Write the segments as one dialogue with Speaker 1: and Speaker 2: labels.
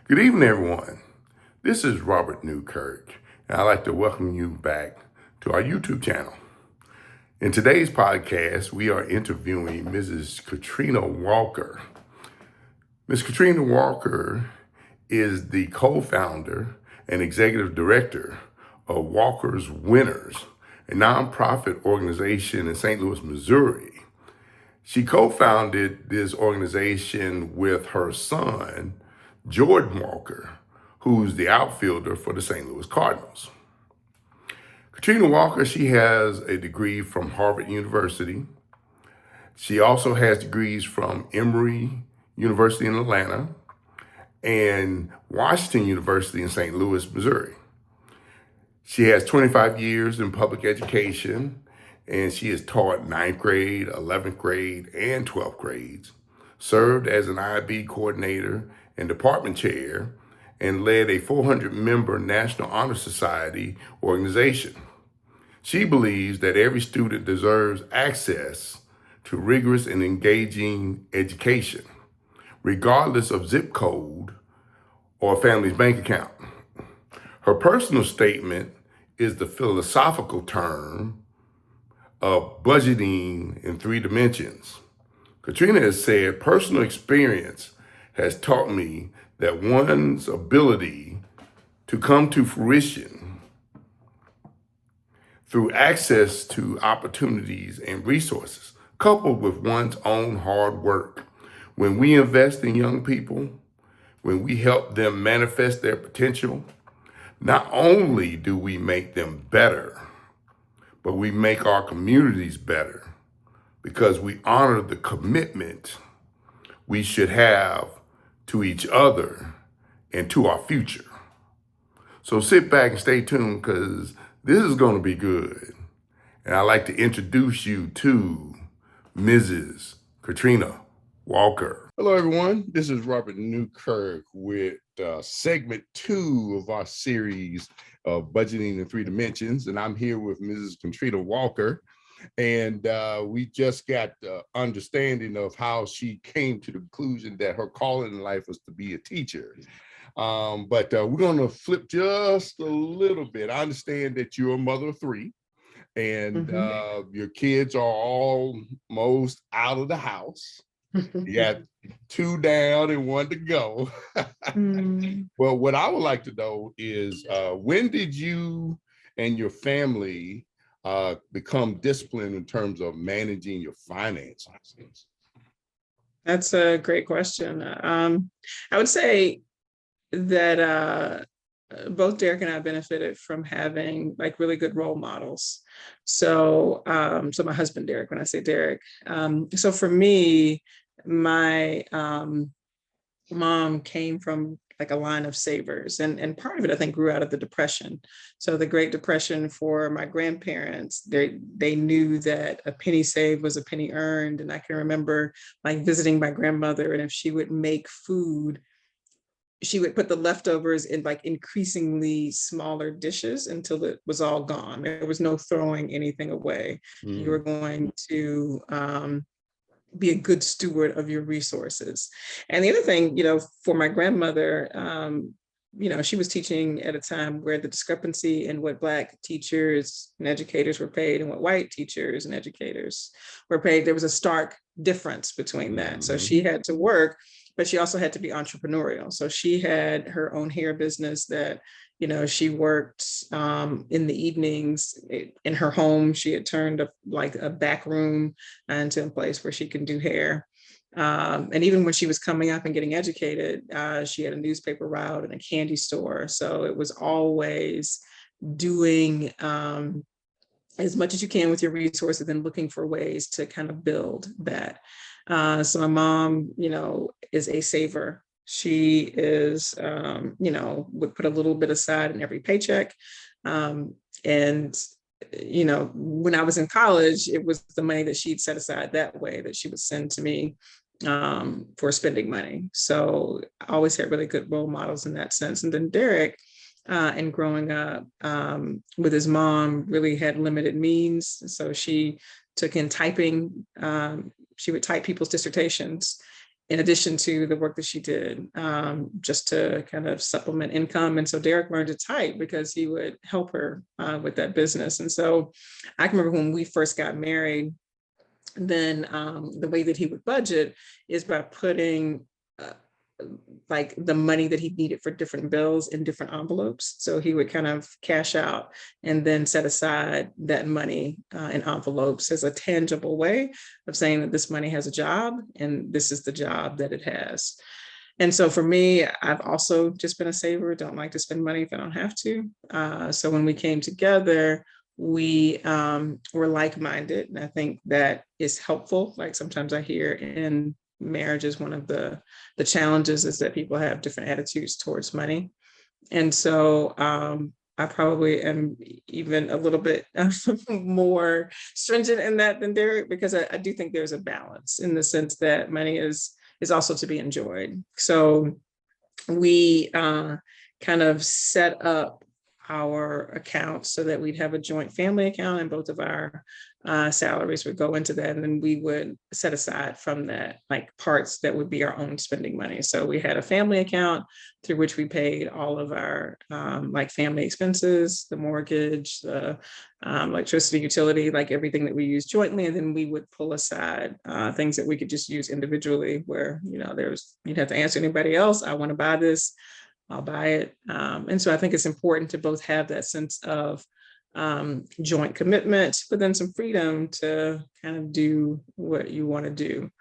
Speaker 1: Good evening, everyone. This is Robert Newkirk, and I'd like to welcome you back to our YouTube channel. In today's podcast, we are interviewing Mrs. Katrina Walker. Ms. Katrina Walker is the co-founder and executive director of Walker's Winners, a nonprofit organization in St. Louis, Missouri. She co-founded this organization with her son, Jordan Walker, who's the outfielder for the St. Louis Cardinals. Katrina Walker, she has a degree from Harvard University. She also has degrees from Emory University in Atlanta and Washington University in St. Louis, Missouri. She has 25 years in public education, and she has taught 9th grade, 11th grade, and 12th grades, served as an IB coordinator and department chair, and led a 400-member National Honor Society organization. She believes that every student deserves access to rigorous and engaging education, regardless of zip code or family's bank account. Her personal statement is the philosophical term of budgeting in 3 dimensions. Katrina has said, personal experience has taught me that one's ability to come to fruition through access to opportunities and resources, coupled with one's own hard work. When we invest in young people, when we help them manifest their potential, not only do we make them better, but we make our communities better because we honor the commitment we should have to each other and to our future. So sit back and stay tuned because this is going to be good. And I'd like to introduce you to Mrs. Katrina Walker. Hello, everyone. This is Robert Newkirk with segment 2 of our series of budgeting in 3 dimensions. And I'm here with Mrs. Katrina Walker. And we just got understanding of how she came to the conclusion that her calling in life was to be a teacher. But we're going to flip just a little bit. I understand that you're a mother of 3 and your kids are almost out of the house. You got 2 down and 1 to go. Well, what I would like to know is when did you and your family become disciplined in terms of managing your finances?
Speaker 2: That's a great question. I would say that both Derek and I benefited from having like really good role models. So my husband, Derek, when I say Derek. So for me, my mom came from like a line of savers, and part of it I think grew out of the Depression. So the Great Depression for my grandparents, they knew that a penny saved was a penny earned. And I can remember like visiting my grandmother, and if she would make food, she would put the leftovers in like increasingly smaller dishes until it was all gone. There was no throwing anything away. You were going to be a good steward of your resources. And the other thing, for my grandmother, she was teaching at a time where the discrepancy in what Black teachers and educators were paid and what white teachers and educators were paid, there was a stark difference between that. So she had to work, but she also had to be entrepreneurial. So she had her own hair business that, she worked in the evenings in her home. She had turned like a back room into a place where she can do hair. And even when she was coming up and getting educated, she had a newspaper route and a candy store. So it was always doing as much as you can with your resources and looking for ways to kind of build that. So my mom, is a saver. She is, would put a little bit aside in every paycheck. And, when I was in college, it was the money that she'd set aside that way that she would send to me for spending money. So I always had really good role models in that sense. And then Derek, and growing up with his mom, really had limited means. So she took in typing. She would type people's dissertations in addition to the work that she did, just to kind of supplement income. And so Derek learned to type because he would help her with that business. And so I can remember when we first got married, then the way that he would budget is by putting like the money that he needed for different bills in different envelopes. So he would kind of cash out and then set aside that money in envelopes as a tangible way of saying that this money has a job and this is the job that it has. And so for me, I've also just been a saver, don't like to spend money if I don't have to. So when we came together, we were like-minded. And I think that is helpful. Like sometimes I hear in marriages, one of the challenges is that people have different attitudes towards money. And so I probably am even a little bit more stringent in that than Derek, because I do think there's a balance in the sense that money is also to be enjoyed. So we kind of set up our accounts so that we'd have a joint family account and both of our salaries would go into that. And then we would set aside from that, like parts that would be our own spending money. So we had a family account through which we paid all of our like family expenses, the mortgage, the electricity, utility, like everything that we use jointly. And then we would pull aside things that we could just use individually where, you know, you'd have to answer anybody else. I want to buy this, I'll buy it. And so I think it's important to both have that sense of joint commitment, but then some freedom to kind of do what you want to do.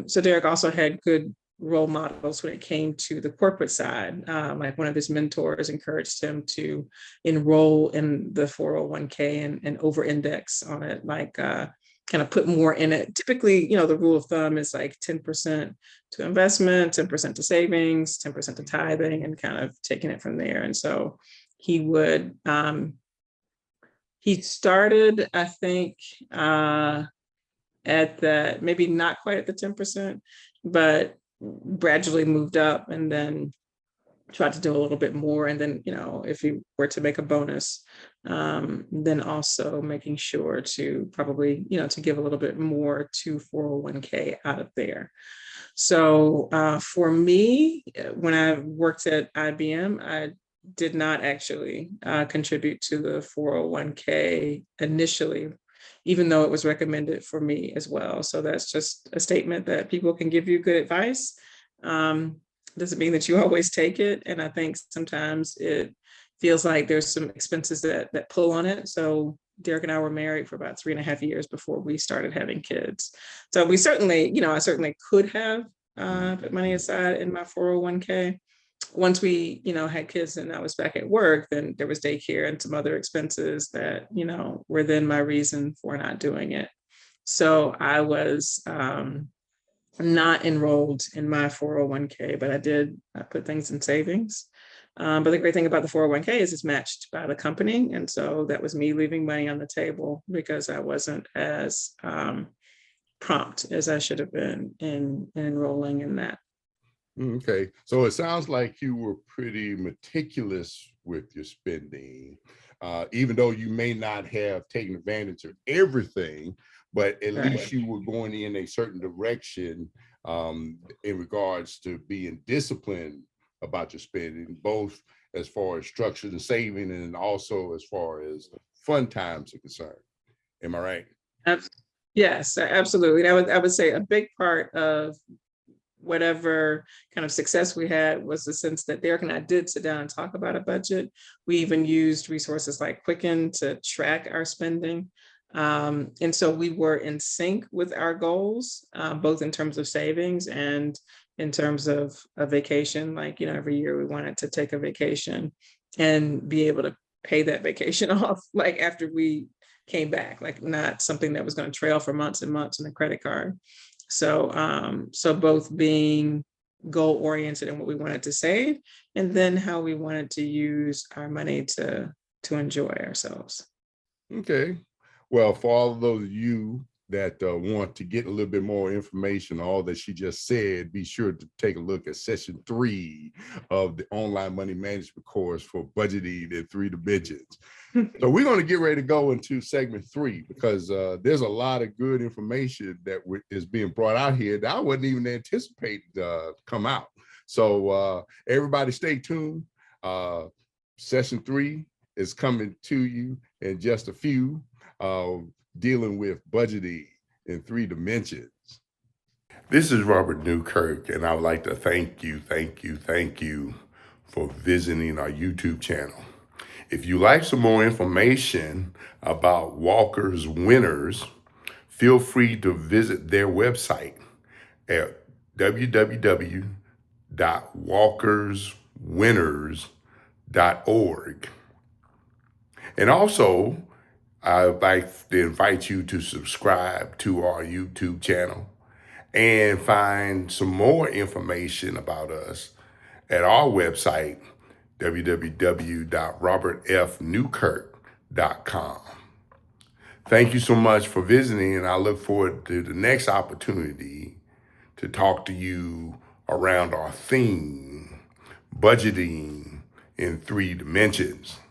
Speaker 2: So Derek also had good role models when it came to the corporate side. Like one of his mentors encouraged him to enroll in the 401k and over-index on it, like kind of put more in it. Typically, you know, the rule of thumb is like 10% to investment, 10% to savings, 10% to tithing, and kind of taking it from there. And so he would, he started, I think, at that, maybe not quite at the 10%, but gradually moved up and then tried to do a little bit more. And then, you know, if you were to make a bonus, then also making sure to probably, you know, to give a little bit more to 401k out of there. So for me, when I worked at IBM, I did not actually contribute to the 401k initially, even though it was recommended for me as well. So that's just a statement that people can give you good advice. Doesn't mean that you always take it. And I think sometimes it feels like there's some expenses that pull on it. So Derek and I were married for about 3.5 years before we started having kids. So we certainly, you know, I certainly could have put money aside in my 401k. Once we, you know, had kids and I was back at work, then there was daycare and some other expenses that, you know, were then my reason for not doing it. So I was not enrolled in my 401k, but I put things in savings. But the great thing about the 401k is it's matched by the company. And so that was me leaving money on the table because I wasn't as prompt as I should have been in enrolling in that.
Speaker 1: Okay, so it sounds like you were pretty meticulous with your spending, even though you may not have taken advantage of everything, but at least you were going in a certain direction in regards to being disciplined about your spending, both as far as structure and saving, and also as far as fun times are concerned. Am I right?
Speaker 2: Yes, absolutely. I would say a big part of whatever kind of success we had was the sense that Derek and I did sit down and talk about a budget. We even used resources like Quicken to track our spending. And so we were in sync with our goals, both in terms of savings and in terms of a vacation. Like, you know, every year we wanted to take a vacation and be able to pay that vacation off, like after we came back, like not something that was going to trail for months and months in a credit card. So, so both being goal oriented in what we wanted to save, and then how we wanted to use our money to enjoy ourselves.
Speaker 1: Okay. Well, for all of those of you that want to get a little bit more information on all that she just said, be sure to take a look at session 3 of the online money management course for budgeting in 3 dimensions. So we're going to get ready to go into segment 3 because there's a lot of good information that is being brought out here that I wasn't even anticipating come out. So everybody stay tuned. Session 3 is coming to you in just a few, dealing with budgeting in 3 dimensions. This is Robert Newkirk, and I would like to thank you for visiting our YouTube channel. If you like some more information about Walker's Winners, feel free to visit their website at www.walkerswinners.org. And also, I'd like to invite you to subscribe to our YouTube channel and find some more information about us at our website, www.robertfnewkirk.com. Thank you so much for visiting, and I look forward to the next opportunity to talk to you around our theme, budgeting in 3 dimensions.